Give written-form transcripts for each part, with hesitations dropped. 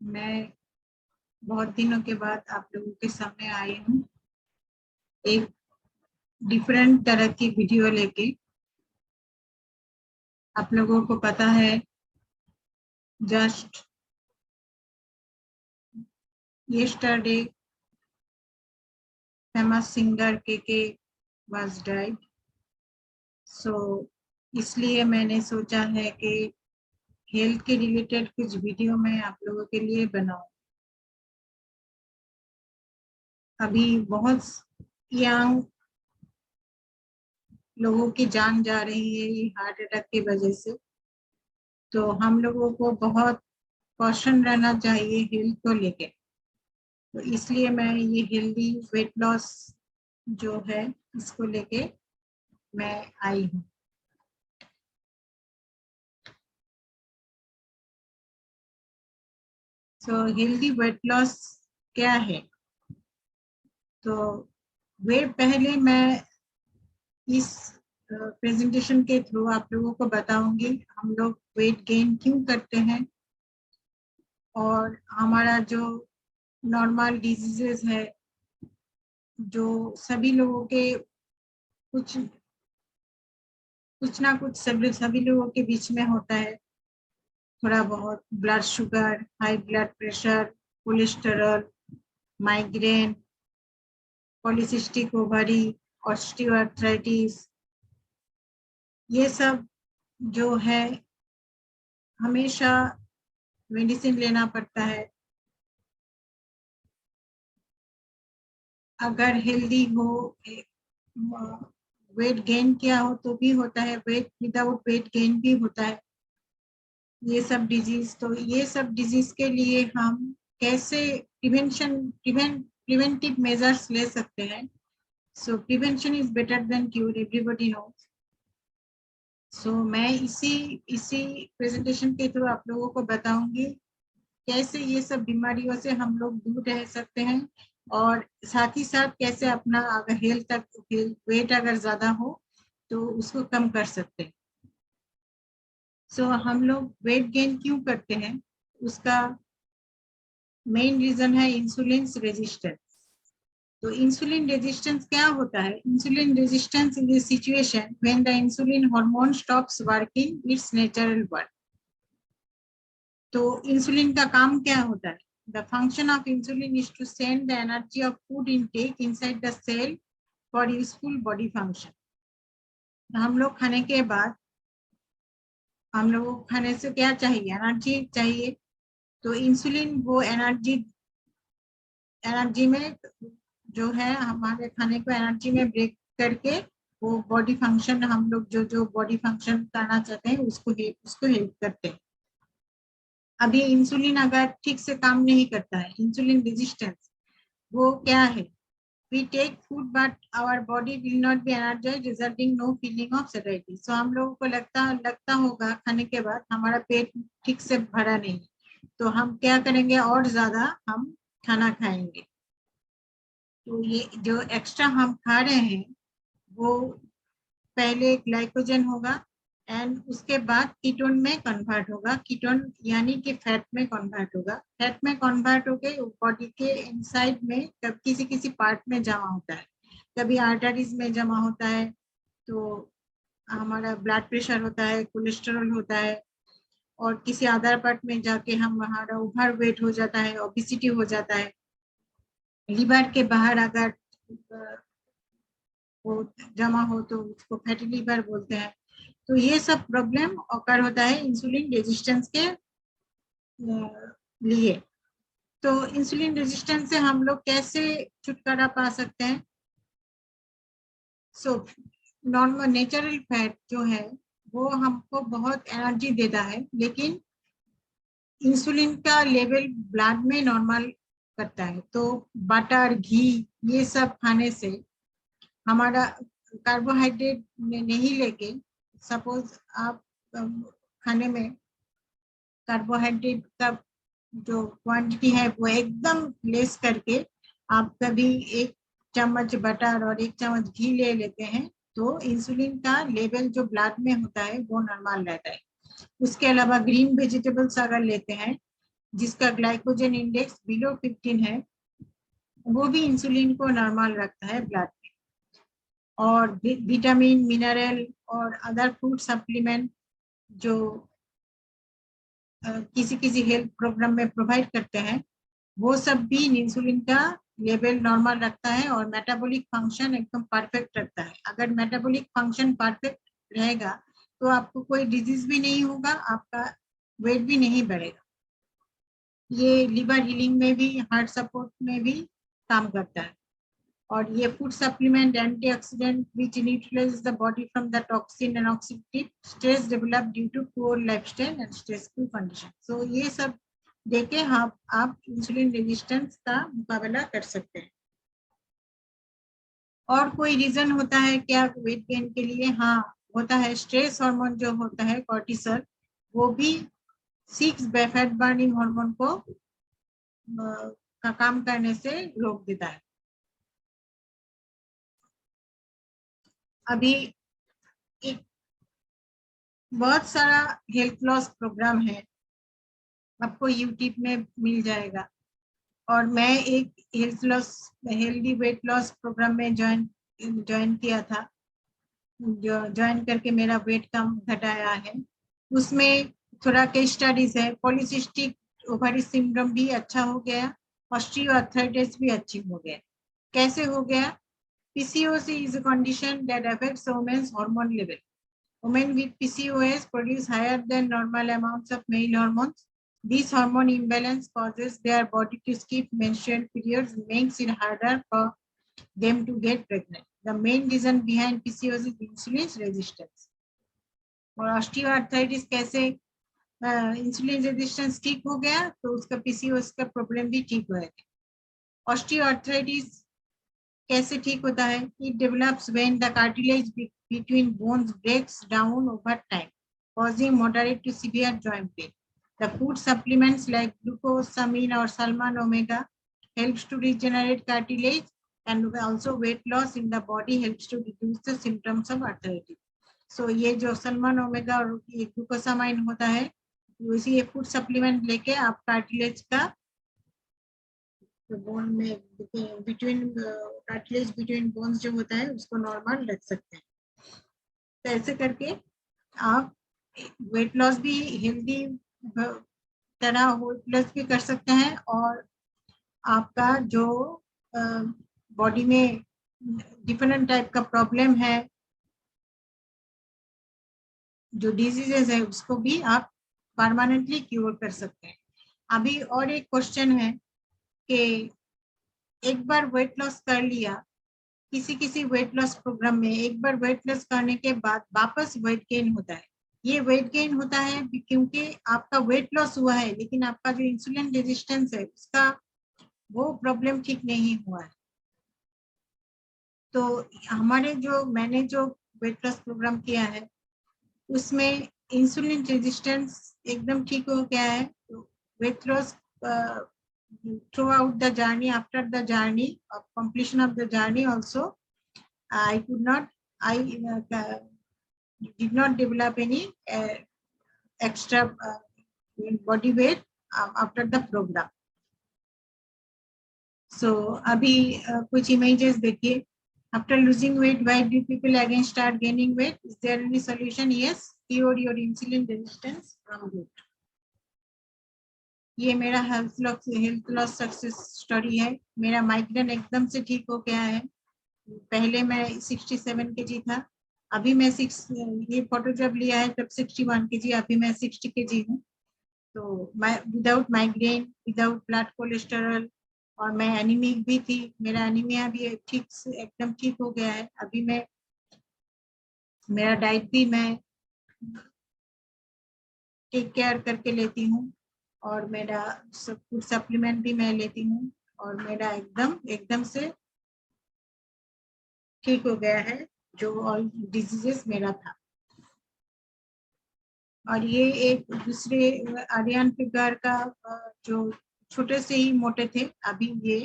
मैं बहुत दिनों के बाद आप लोगों के सामने आई हूँ एक डिफरेंट तरह की वीडियो लेके। आप लोगों को पता है जस्ट yesterday फेमस सिंगर के was died। सो इसलिए मैंने सोचा है कि हेल्थ के रिलेटेड कुछ वीडियो मैं आप लोगों के लिए बनाऊं। अभी बहुत यंग लोगों की जान जा रही है ये हार्ट अटैक की वजह से, तो हम लोगों को बहुत कॉशन रहना चाहिए हेल्थ को लेके। तो इसलिए मैं ये हेल्दी वेट लॉस जो है इसको लेके मैं आई हूँ। सो हेल्दी वेट लॉस क्या है? तो वे पहले मैं इस प्रेजेंटेशन के थ्रू आप लोगों को बताऊंगी हम लोग वेट गेन क्यों करते हैं और हमारा जो नॉर्मल डिजीजेस है जो सभी लोगों के कुछ ना कुछ सभी लोगों के बीच में होता है, थोड़ा बहुत blood sugar, high blood pressure, cholesterol, migraine, polycystic ovary, osteoarthritis, ये सब जो है हमेशा मेडिसिन लेना पड़ता है। अगर हेल्दी हो, वेट गेन किया हो तो भी होता है, वेट विदाउट वेट गेन भी होता है ये सब डिजीज। तो ये सब डिजीज के लिए हम कैसे प्रिवेंटिव मेजर्स ले सकते हैं? So prevention is better than cure, everybody knows. So मैं इसी प्रेजेंटेशन के थ्रू आप लोगों को बताऊंगी कैसे ये सब बीमारियों से हम लोग दूर रह सकते हैं और साथ ही साथ कैसे अपना अगर हेल्थ वेट अगर ज्यादा हो तो उसको कम कर सकते हैं। सो हम लोग वेट गेन क्यों करते हैं? उसका मेन रीजन है इंसुलिन रेजिस्टेंस। तो इंसुलिन रेजिस्टेंस क्या होता है? Insulin resistance is a situation when the insulin hormone stops working its natural work। तो इंसुलिन का काम क्या होता है? The function of insulin is to send the energy of food intake inside the cell for useful body function। हम लोग खाने के बाद हम लोगों को खाने से क्या चाहिए? एनर्जी चाहिए। तो इंसुलिन वो एनर्जी में जो है हमारे खाने को एनर्जी में ब्रेक करके वो बॉडी फंक्शन, हम लोग जो बॉडी फंक्शन करना चाहते हैं उसको हेल्प करते हैं। अभी इंसुलिन अगर ठीक से काम नहीं करता है, इंसुलिन रेजिस्टेंस, वो क्या है? We take food but our body will not be energized, resulting no feeling of satiety। So हम लोगों को लगता होगा खाने के बाद हमारा पेट ठीक से भरा नहीं, तो हम क्या करेंगे? और ज्यादा हम खाना खाएंगे। तो ये जो एक्स्ट्रा हम खा रहे हैं वो पहले ग्लाइकोजन होगा एंड उसके बाद कीटोन में कन्वर्ट होगा। कीटोन यानी कि फैट में कन्वर्ट होगा। फैट में कन्वर्ट होके बॉडी के इनसाइड में किसी किसी पार्ट में जमा होता है, कभी आर्टरीज में जमा होता है, तो हमारा ब्लड प्रेशर होता है, कोलेस्ट्रॉल होता है, और किसी अदर पार्ट में जाके हमारा ओवर वेट हो जाता है, ओबेसिटी हो जाता है। लिवर के बाहर अगर वो जमा हो तो उसको फैटी लिवर बोलते हैं। तो ये सब प्रॉब्लम ऑकर होता है इंसुलिन रेजिस्टेंस के लिए। तो इंसुलिन रेजिस्टेंस से हम लोग कैसे छुटकारा पा सकते हैं? सो नॉर्मल नेचुरल फैट जो है वो हमको बहुत एनर्जी देता है, लेकिन इंसुलिन का लेवल ब्लड में नॉर्मल करता है। तो बटर, घी, ये सब खाने से हमारा कार्बोहाइड्रेट नहीं लेके, सपोज आप खाने में कार्बोहाइड्रेट का जो क्वांटिटी है वो एकदम लेस करके आप कभी 1 चम्मच बटर और 1 चम्मच घी ले लेते हैं तो इंसुलिन का लेवल जो ब्लड में होता है वो नॉर्मल रहता है। उसके अलावा ग्रीन वेजिटेबल्स अगर लेते हैं जिसका ग्लाइकोजन इंडेक्स बिलो 15 है, वो भी इंसुलिन को नॉर्मल रखता है ब्लड में। और विटामिन, मिनरल और अदर फूड सप्लीमेंट जो किसी किसी हेल्थ प्रोग्राम में प्रोवाइड करते हैं, वो सब भी इंसुलिन का लेवल नॉर्मल रखता है और मेटाबॉलिक फंक्शन एकदम परफेक्ट रखता है। अगर मेटाबॉलिक फंक्शन परफेक्ट रहेगा तो आपको कोई डिजीज भी नहीं होगा, आपका वेट भी नहीं बढ़ेगा। ये लिवर हीलिंग में भी, हार्ट सपोर्ट में भी काम करता है। और ये food supplement antioxidant which neutralize the body from the toxin and oxidative stress develop due to poor lifestyle and stressful condition. So ये सब देके आप इंसुलिन रेजिस्टेंस का मुकाबला कर सकते हैं। और कोई रीजन होता है क्या वेट गेन के लिए? हाँ होता है, स्ट्रेस हार्मोन जो होता है कॉर्टिसोल, वो भी 6 फैट बर्निंग हार्मोन को का काम करने से रोक देता है। अभी एक बहुत सारा हेल्थ लॉस प्रोग्राम है, आपको यूट्यूब में मिल जाएगा। और मैं एक हेल्दी वेट लॉस प्रोग्राम में ज्वाइन किया था, जो ज्वाइन करके मेरा वेट कम घटाया है। उसमें थोड़ा केस स्टडीज है। पॉलीसिस्टिक ओवरी सिंड्रोम भी अच्छा हो गया, ऑस्टियोआर्थराइटिस भी अच्छी हो गया। कैसे हो गया? PCOS is a condition that affects women's hormone level. Women with PCOS produce higher than normal amounts of male hormones. This hormone imbalance causes their body to skip menstrual periods, makes it harder for them to get pregnant. The main reason behind PCOS is insulin resistance. और osteoarthritis कैसे insulin resistance ठीक हो गया तो उसका PCOS का problem भी ठीक हो गया। ऑस्टियोआर्थराइटिस कैसे ठीक होता है? It develops when the cartilage between bones breaks down over time, causing moderate to severe joint pain. The food supplements like glucosamine or Salmon Omega helps to regenerate cartilage, and also weight loss in the body helps to reduce the symptoms of arthritis. So ये जो Salman omega और ये glucosamine होता है, उसी ये food supplement लेके आप कार्टिलेज का बोन में बिटवीन कार्टिलेज बिटवीन बोन्स जो होता है उसको नॉर्मल रख सकते हैं। तो ऐसे करके आप वेट लॉस भी हेल्दी तरह वेट लॉस भी कर सकते हैं, और आपका जो बॉडी में डिफरेंट टाइप का प्रॉब्लम है, जो डिजीजेस है, उसको भी आप परमानेंटली क्योर कर सकते हैं। अभी और एक क्वेश्चन है कि एक बार वेट लॉस कर लिया, किसी किसी वेट लॉस प्रोग्राम में एक बार वेट लॉस करने के बाद वापस वेट गेन होता है। ये वेट गेन होता है क्योंकि आपका वेट लॉस हुआ है, लेकिन आपका जो इंसुलिन रेजिस्टेंस है उसका वो प्रॉब्लम ठीक नहीं हुआ है। तो मैंने जो वेट लॉस प्रोग्राम किया है उसमें इंसुलिन रेजिस्टेंस एकदम ठीक हो गया है। तो weight loss throughout the journey, after the journey of completion of the journey also, I did not develop any extra body weight after the program. So अभी कुछ images देखिए। After losing weight, why do people again start gaining weight? Is there any solution? Yes, cure your insulin resistance from root. ये मेरा health loss success story है। मेरा migraine एकदम से ठीक हो गया है। पहले मैं 67 kg था, अभी मैं ये फोटो जब लिया है तब 61 kg, अभी मैं 60 kg हूँ। तो मैं without migraine, without blood cholesterol, और मैं एनीमिक भी थी, मेरा एनीमिया भी ठीक से एकदम ठीक हो गया है। अभी मैं मेरा डाइट भी मैं टेक केयर करके लेती हूँ, और मेरा सब कुछ सप्लीमेंट भी मैं लेती हूँ, और मेरा एकदम से ठीक हो गया है जो ऑल डिजीजेस मेरा था। और ये एक दूसरे आर्यन फिगर का जो छोटे से ही मोटे थे, अभी ये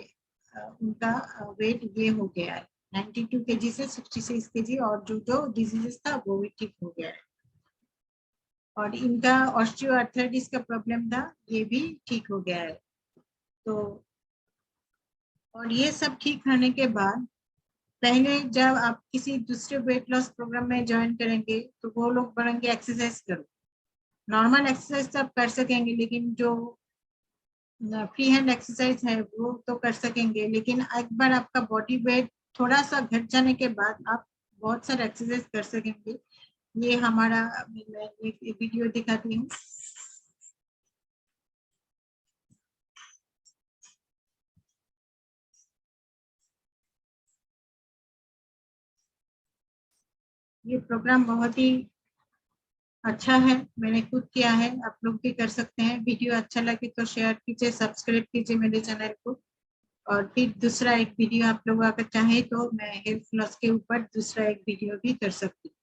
उनका वेट ये हो गया है 92 kg से 66 kg, और जो डिजीजेस था वो भी ठीक हो गया है। और इनका ऑस्टियोआर्थराइटिस का प्रॉब्लम था, ये भी ठीक हो गया है। तो और ये सब ठीक होने के बाद पहले जब आप किसी दूसरे वेट लॉस प्रोग्राम में ज्वाइन करेंगे तो वो लोग बोलेंगे एक्सरसाइज करो। नॉर्मल एक्सरसाइज तो आप कर सकेंगे, लेकिन जो फ्री हैंड एक्सरसाइज है वो तो कर सकेंगे, लेकिन एक बार आपका बॉडी वेट थोड़ा सा घट जाने के बाद आप बहुत सारा एक्सरसाइज कर सकेंगे। ये हमारा, मैं एक वीडियो दिखाती हूँ। ये प्रोग्राम बहुत ही अच्छा है, मैंने खुद किया है, आप लोग भी कर सकते हैं। वीडियो अच्छा लगे तो शेयर कीजिए, सब्सक्राइब कीजिए मेरे चैनल को। और फिर दूसरा एक वीडियो आप लोग अगर चाहे तो मैं हेल्थ लॉस के ऊपर दूसरा एक वीडियो भी कर सकती हूँ।